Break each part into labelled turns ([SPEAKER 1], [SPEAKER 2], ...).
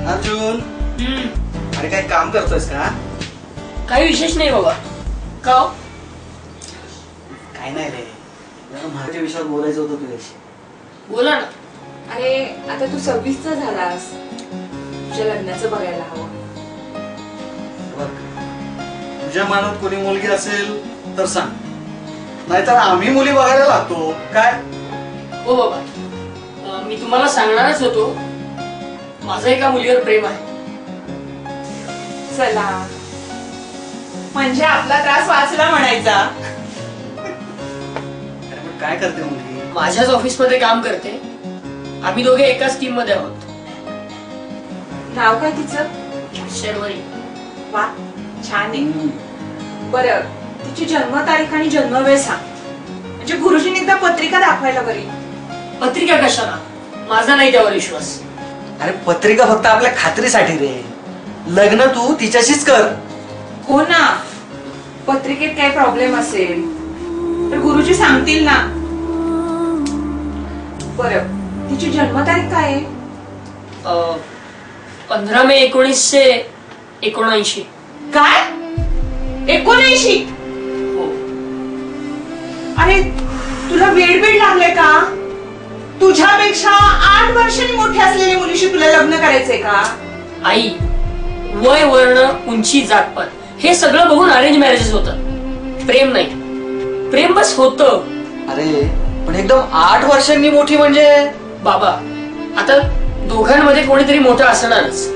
[SPEAKER 1] अर्जुन, अरे काय काम करतोयस का?
[SPEAKER 2] काही विशेष नाही बाबा. का?
[SPEAKER 1] काय नाही रे, माझ्या विषयावर बोलायचं होतं तुझ्याशी.
[SPEAKER 2] बोला ना.
[SPEAKER 3] अरे आता तू 26चा झालास, तुझ्या लग्नाचं बघायला हवं.
[SPEAKER 1] तुझ्या मनात कोणी मुलगी असेल तर सांग, नाहीतर आम्ही मुली बघायला लागतो. काय?
[SPEAKER 2] हो बाबा, मी तुम्हाला सांगणारच होतो, माझं एका मुलीवर प्रेम आहे.
[SPEAKER 3] चला, म्हणजे आपला त्रास वाचला म्हणायचा.
[SPEAKER 1] अरे पण काय करते मुलगी?
[SPEAKER 2] माझ्याच ऑफिस मध्ये काम करते. आम्ही दोघे एकाच टीम मध्ये आहोत.
[SPEAKER 3] नाव काय तिचं?
[SPEAKER 2] शर्वरी.
[SPEAKER 3] वा, छान आहे. बरं, तिची जन्मतारीख आणि जन्मवेळ सांग, म्हणजे गुरुजींनी एकदा पत्रिका दाखवायला बरी.
[SPEAKER 2] पत्रिका कशाला? माझा नाही त्यावर विश्वास.
[SPEAKER 1] अरे पत्रिका फक्त आपल्या खात्रीसाठी रे. लग्न तू तिच्याशीच कर.
[SPEAKER 3] हो ना, पत्रिकेत काही प्रॉब्लेम असेल तर गुरुजी सांगतील ना. बरं, तिची जन्मतारीख काय आहे?
[SPEAKER 2] 15 मे 1979.
[SPEAKER 3] काय? 79?
[SPEAKER 2] हो.
[SPEAKER 3] अरे तुला वेड लागले का? तुझ्यापेक्षा 8 वर्षांनी मोठी असलेल्या मुलीशी तुला लग्न करायचंय का?
[SPEAKER 2] आई, वय, वर्ण, उंची, जातपात हे सगळं बघून अरेंज मॅरेजेस होतं. प्रेम नाही. प्रेम बस होतं.
[SPEAKER 1] अरे पण एकदम 8 वर्षांनी मोठी म्हणजे?
[SPEAKER 2] बाबा, आता दोघांमध्ये कोणीतरी मोठं असणारच.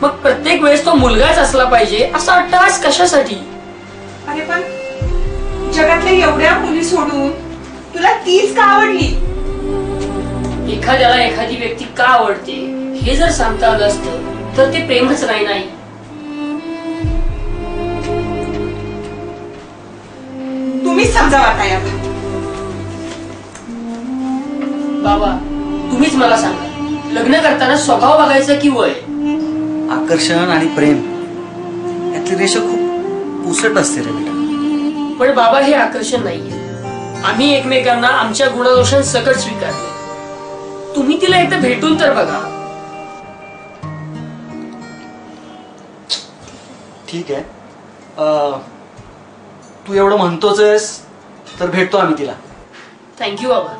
[SPEAKER 2] मग प्रत्येक वेळेस तो मुलगाच असला पाहिजे असा अट्टहास कशासाठी?
[SPEAKER 3] अरे पण जगातल्या एवढ्या मुली सोडून तुला तीच का आवडली?
[SPEAKER 2] एखाद्याला एखादी व्यक्ती का आवडते हे जर सांगता आलं असतं तर ते प्रेमच नाही.
[SPEAKER 3] तुम्हीच समजावा आता.
[SPEAKER 2] बाबा, तुम्हीच मला सांगा, लग्न करताना स्वभाव बघायचा की वय?
[SPEAKER 1] आकर्षण आणि प्रेम यातली रेषा खूप पुसट असते रे बेटा.
[SPEAKER 2] पण बाबा, हे आकर्षण नाहीये. आम्ही एकमेकांना आमच्या गुणदोषांसकट स्वीकारले. तुम्ही तिला एकदा भेटून तर बघा.
[SPEAKER 1] ठीक आहे, तू एवढं म्हणतोच आहेस तर भेटतो आम्ही तिला.
[SPEAKER 2] थँक्यू बाबा.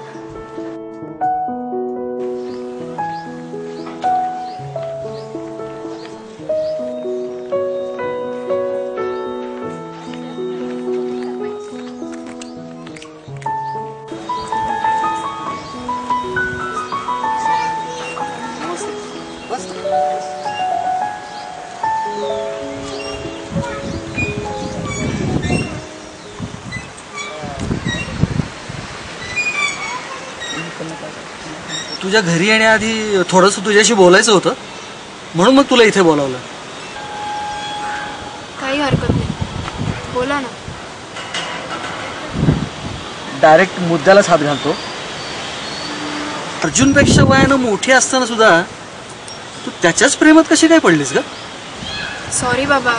[SPEAKER 1] तुझ्या घरी येण्याआधी थोडस तुझ्याशी बोलायचं होतं, म्हणून मग तुला इथे बोलावलं.
[SPEAKER 4] काही हरकत नाही, बोला ना.
[SPEAKER 1] डायरेक्ट मुद्द्यालाच हात घालतो. अर्जुनपेक्षा वयानं मोठी असताना सुद्धा तू त्याच्याच प्रेमात कशी काय पडलीस ग?
[SPEAKER 4] सॉरी बाबा,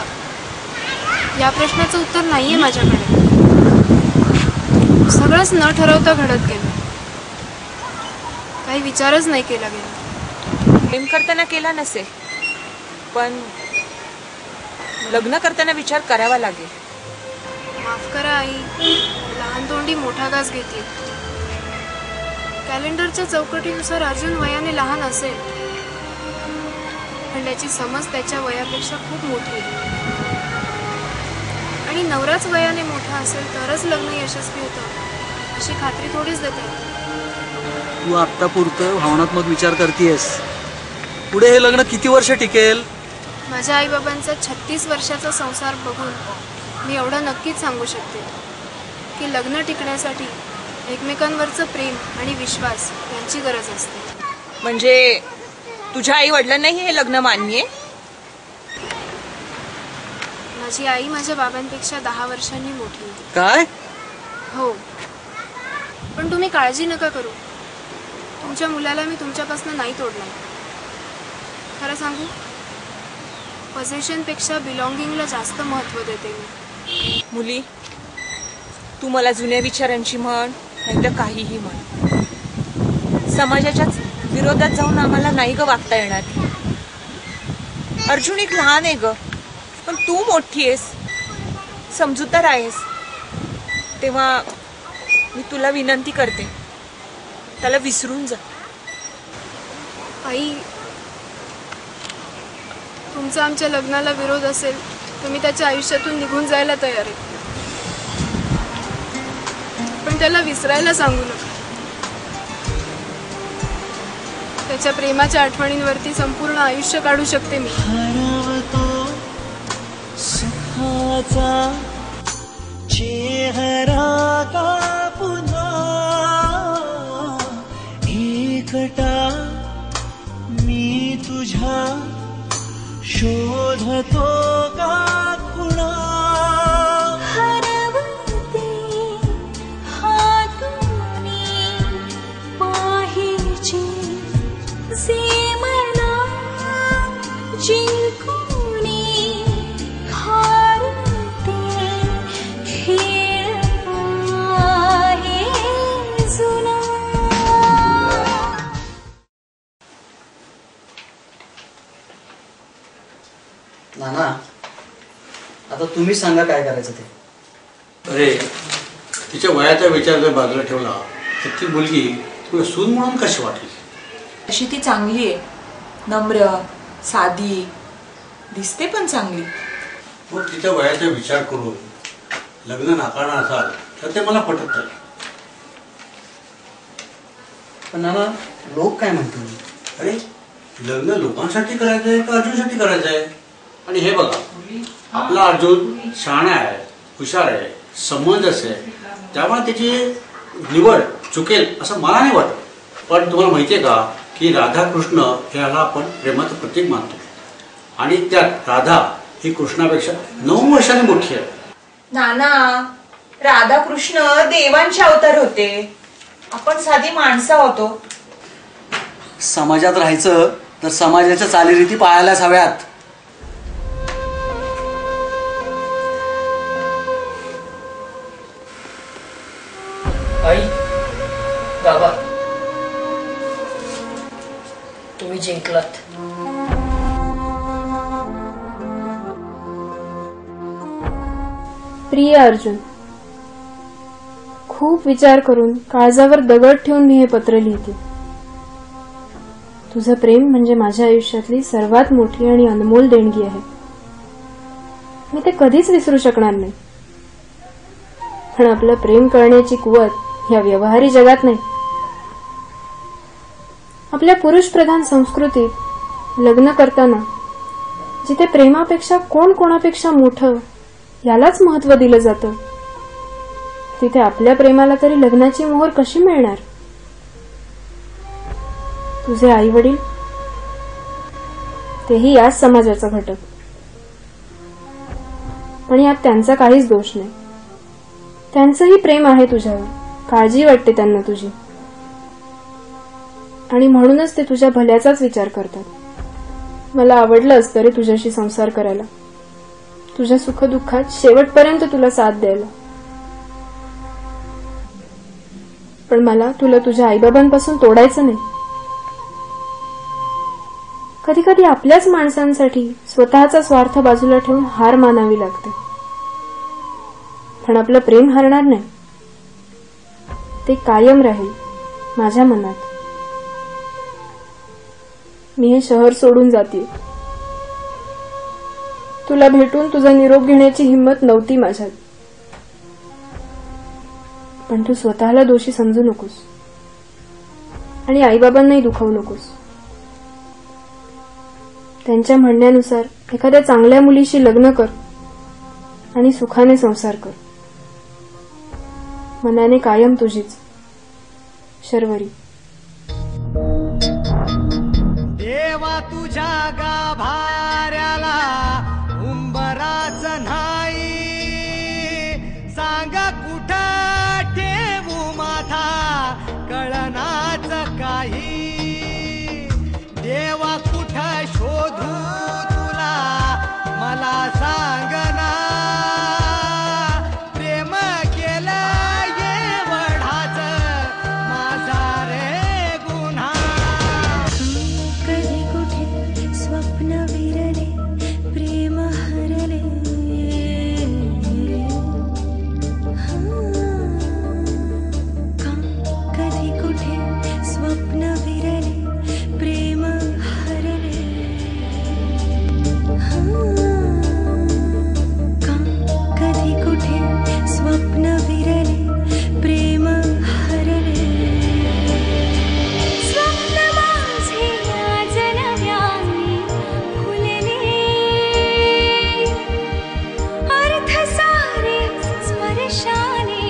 [SPEAKER 4] या प्रश्नाचं उत्तर नाहीये माझ्याकडे. सगळंच न ठरवता घडत गेलं. काही विचारच नाही केला गेला.
[SPEAKER 3] प्रेम करताना केला नसेल, पण लग्न करताना विचार करावा लागेल.
[SPEAKER 4] माफ करा आई, लहान तोंडी मोठा घास घेते. कॅलेंडरच्या चौकटीनुसार अर्जुन वयाने लहान असेल, पण त्याची समज त्याच्या वयापेक्षा खूप मोठी आहे. आणि नवराच वयाने मोठा असेल तरच लग्न यशस्वी होतं अशी खात्री थोडीच देते.
[SPEAKER 1] तू आत्ता पुरतं भावनात्मक विचार करतेस, पुढे हे लग्न किती वर्ष टिकेल
[SPEAKER 4] माझ्या आईबाबांचा 36 वर्षाचा संसार बघून मी एवढं नक्कीच सांगू शकते की लग्न टिकण्यासाठी एकमेकांवरचं प्रेम आणि विश्वास यांची गरज असते.
[SPEAKER 3] म्हणजे तुझ्या आई वडिलांनाही हे लग्न मान्य आहे?
[SPEAKER 4] माझी आई माझ्या बाबांपेक्षा 10 वर्षांनी मोठी होती.
[SPEAKER 1] काय?
[SPEAKER 4] हो, पण तुम्ही काळजी नका करू. तुमच्या मुलाला मी तुमच्यापासून नाही तोडणार. खरं सांगू, पोझिशनपेक्षा बिलॉंगिंगला जास्त महत्त्व देते मी.
[SPEAKER 3] मुली, तू मला जुन्या विचारांची म्हण नाही तर काहीही म्हण, समाजाच्याच विरोधात जाऊन आम्हाला नाही ग वागता येणार. अर्जुन एक लहान आहे ग, पण तू मोठी आहेस, समजूतदार आहेस. तेव्हा मी तुला विनंती करते, त्याला विसरून जा.
[SPEAKER 4] आई, तुमचा आमच्या लग्नाला विरोध असेल तर मी त्याच्या आयुष्यातून निघून जायला तयार आहे, पण त्याला विसरायला सांगू नका. त्याच्या प्रेमाच्या आठवणींवरती संपूर्ण आयुष्य काढू शकते मी.
[SPEAKER 5] चेहरा का पुन्हा एकटा मी तुझ्या शोधतो का खुणा.
[SPEAKER 6] हरवते हातूनी पाहिजे जे मला जिंकूनी. हारते खेळ आहे जुना.
[SPEAKER 1] नाना, आता तुम्ही सांगा काय करायचं ते.
[SPEAKER 7] अरे, तिच्या वयाचा विचार जर बाजूला ठेवला तर ती मुलगी तुला सून म्हणून कशी वाटली?
[SPEAKER 3] अशी ती चांगली आहे, नम्र, साधी, दिसते पण चांगली.
[SPEAKER 7] मग तिच्या वयाचा विचार करून लग्न नाकारणार असाल तर ते मला पटत नाही.
[SPEAKER 1] पण नाना, लोक काय म्हणतील?
[SPEAKER 7] अरे, लग्न लोकांसाठी करायचंय का अर्जुनसाठी करायचंय? आणि हे बघा, आपला अर्जुन शहाणा आहे, हुशार आहे, समंजस आहे, त्यामुळे त्याची निवड चुकेल असं मला नाही वाटत. पण तुम्हाला माहिती आहे का की राधाकृष्ण ह्याला आपण प्रेमाचं प्रतीक मानतो, आणि त्यात राधा ही कृष्णापेक्षा 9 वर्षांनी मोठी आहे.
[SPEAKER 3] नाना, राधाकृष्ण देवांचे अवतार होते, आपण साधी माणसं होतो.
[SPEAKER 1] समाजात राहायचं तर समाजाच्या चालीरीती पाळायलाच हव्यात.
[SPEAKER 2] आई, बाबा, तुम्ही जिंकलात.
[SPEAKER 4] प्रिय अर्जुन, खूप विचार करून काळजावर दगड ठेवून मी हे पत्र लिहिते. तुझं प्रेम म्हणजे माझ्या आयुष्यातली सर्वात मोठी आणि अनमोल देणगी आहे. मी ते कधीच विसरू शकणार नाही. पण आपलं प्रेम करण्याची कुवत या व्यवहारी जगात नाही. आपल्या पुरुष प्रधान संस्कृतीत लग्न करताना जिथे प्रेमापेक्षा कोण कोणापेक्षा मोठं यालाच महत्व दिलं जातं, तिथे आपल्या प्रेमाला तरी लग्नाची मोहर कशी मिळणार? तुझे आई वडील, तेही याच समाजाचा घटक, पण यात त्यांचा काहीच दोष नाही. त्यांचंही प्रेम आहे तुझ्यावर, काळजी वाटते त्यांना तुझी, आणि म्हणूनच ते तुझ्या भल्याचाच विचार करतात. मला आवडलं असतं रे तुझ्याशी संसार करायला, तुझ्या सुखदुःखात शेवटपर्यंत तुला साथ द्यायला. पण मला तुला तुझ्या आईबाबांपासून तोडायचं नाही. कधी कधी आपल्याच माणसांसाठी स्वतःचा स्वार्थ बाजूला ठेवून हार मानावी लागते, पण आपलं प्रेम हरणार नाही. ते कायम राहील माझ्या मनात. मी हे शहर सोडून जाते. तुला भेटून तुझा निरोप घेण्याची हिंमत नव्हती माझ्यात, पण तू स्वतःला दोषी समजू नकोस आणि आईबाबांनाही दुखावू नकोस. त्यांच्या म्हणण्यानुसार एखाद्या चांगल्या मुलीशी लग्न कर आणि सुखाने संसार कर. मनाने कायम तुझीच, शर्वरी.
[SPEAKER 5] देवा तुझ्या गाभाऱ्याला उंबराच नाही, सांग कुठं ठेवू माथा कळनाच काही. देवा कुठं शोधू तुला मला सांगना, प्रेम केलं एवढाच माझा रे गुन्हा.
[SPEAKER 6] कधी कुठे स्वप्न विरले प्रेम हरले, कधी कुठे स्वप्न विरले प्रेम हरले, कधी कुठे स्वप्न विरले प्रेम हरले. स्वप्न माझे आज नव्याने फुलले, अर्थ सारे स्पर्शाने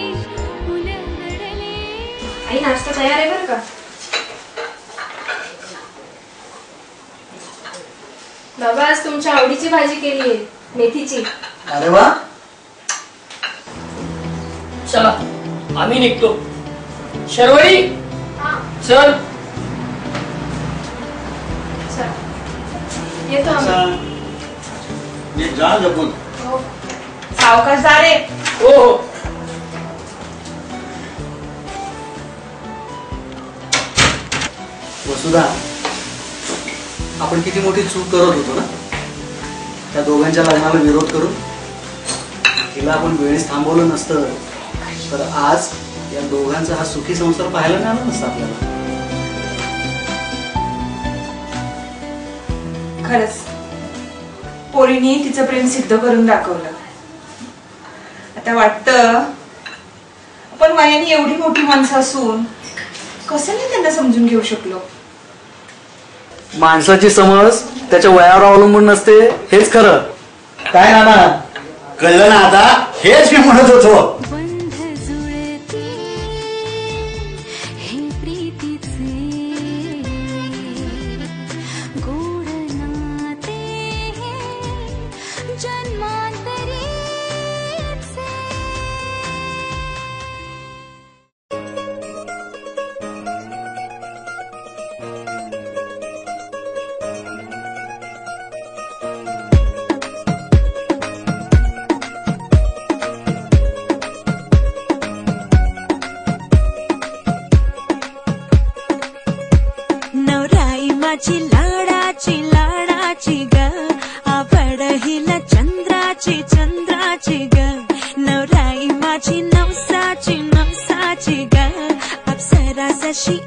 [SPEAKER 6] उलगडले.
[SPEAKER 4] आई, नाश्ता तयार आहे बरं का? बाबा, आज तुमच्या आवडीची भाजी केली आहे, मेथीची.
[SPEAKER 1] अरे वा.
[SPEAKER 2] चला आम्ही निघतो. शर्वरी चल.
[SPEAKER 4] येतो आम्ही.
[SPEAKER 7] नीट जा जपून.
[SPEAKER 3] सावकाश जा रे.
[SPEAKER 2] हो हो.
[SPEAKER 1] वसुधा, आपण किती मोठी चूक करत होतो ना त्या दोघांच्या लग्नाला विरोध करून. तिला आपण वेळेस थांबवलं नसतं तर आज या दोघांचा हा सुखी संसार पाहायला मिळाला नसता आपल्याला.
[SPEAKER 3] खरंच पोरीने तिचं प्रेम सिद्ध करून दाखवलं. आता वाटतं आपण वयाने एवढी मोठी माणसं असून कसं नाही त्यांना समजून घेऊ शकलो.
[SPEAKER 1] माणसाची समज त्याच्या वयावर अवलंबून नसते, हेच खरं. काय नाना?
[SPEAKER 7] कळलं ना आता? हेच मी म्हणत होतो.
[SPEAKER 6] बंध जुळती हे प्रीतीचे, गोड नाते जन्मांतरीचे. नवराई माझी लाडाची लाडाची ग, आवड हिला चंद्राची चंद्राची ग. नवराई माझी नवसाची नवसाची ग, अप्सरा जशी